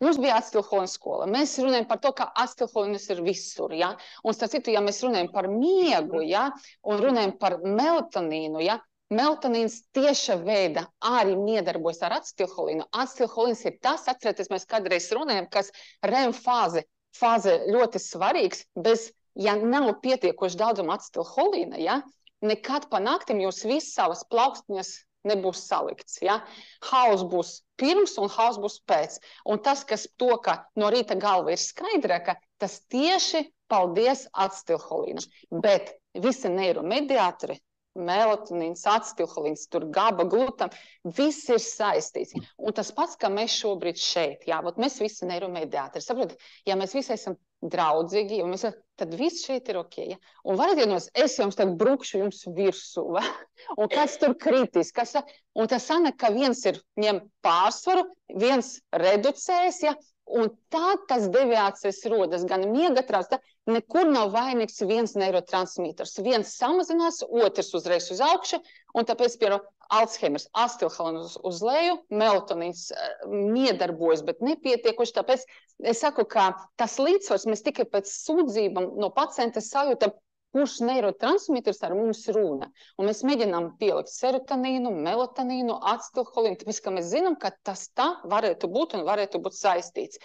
Mums bija acetilholīna skola. Mēs runājam par to, ka acetilholīns ir visur, ja? Un starp citu, ja mēs runājam par miegu, ja? Un runājam par melatonīnu, ja? Melatonīns tieša veida arī miedarbojas ar acetilholīnu. Acetilholīns ir tas, atcerieties, mēs kādreiz runājam, kas REM fāze ļoti svarīgs, ja nav pietiekoši daudzuma acetilholīna, ja? Nekad pa naktim jūs visas savas plaukstiņas nebūs salikts. Ja? Hauss būs pirms un hauss būs pēc. Un tas, kas to, ka no rīta galva ir skaidrāka, tas tieši paldies acetilholīnam. Bet visi neiromediātori, melatonīns, acetilholīns, tur GABA, glutam, viss ir saistīts. Un tas pats, kā mēs šobrīd šeit, jā, mēs visi neiromediātori, saprotat, ja mēs visi esam draudzīgi, tad viss šeit ir ok. Ja? Un varat iedomāties, es jums tagad brukšu jums virsū, va? Un kāds tur kritīs, un tas sanāk, ka viens ņem pārsvaru, viens reducēs, ja? Un tā tas deviācijas rodas, gan miega traucē, nekur nav vainīgs viens neirotransmiters. Viens samazinās, otrs uzreiz uz augšu, un tāpēc, piemēram, Alzheimers, acetilholīns uz leju, melatonīns miedarbojas, bet nepietiekoši, tāpēc es saku, ka tas līdzsvars mēs tikai pēc sūdzībām no pacienta sajūtam, kurš neirotransmiters ar mums runa. Un mēs mēģinām pielikt serotonīnu, melatonīnu, acetilholīnu, tāpēc, ka mēs zinām, ka tas tā varētu būt un varētu būt saistīts.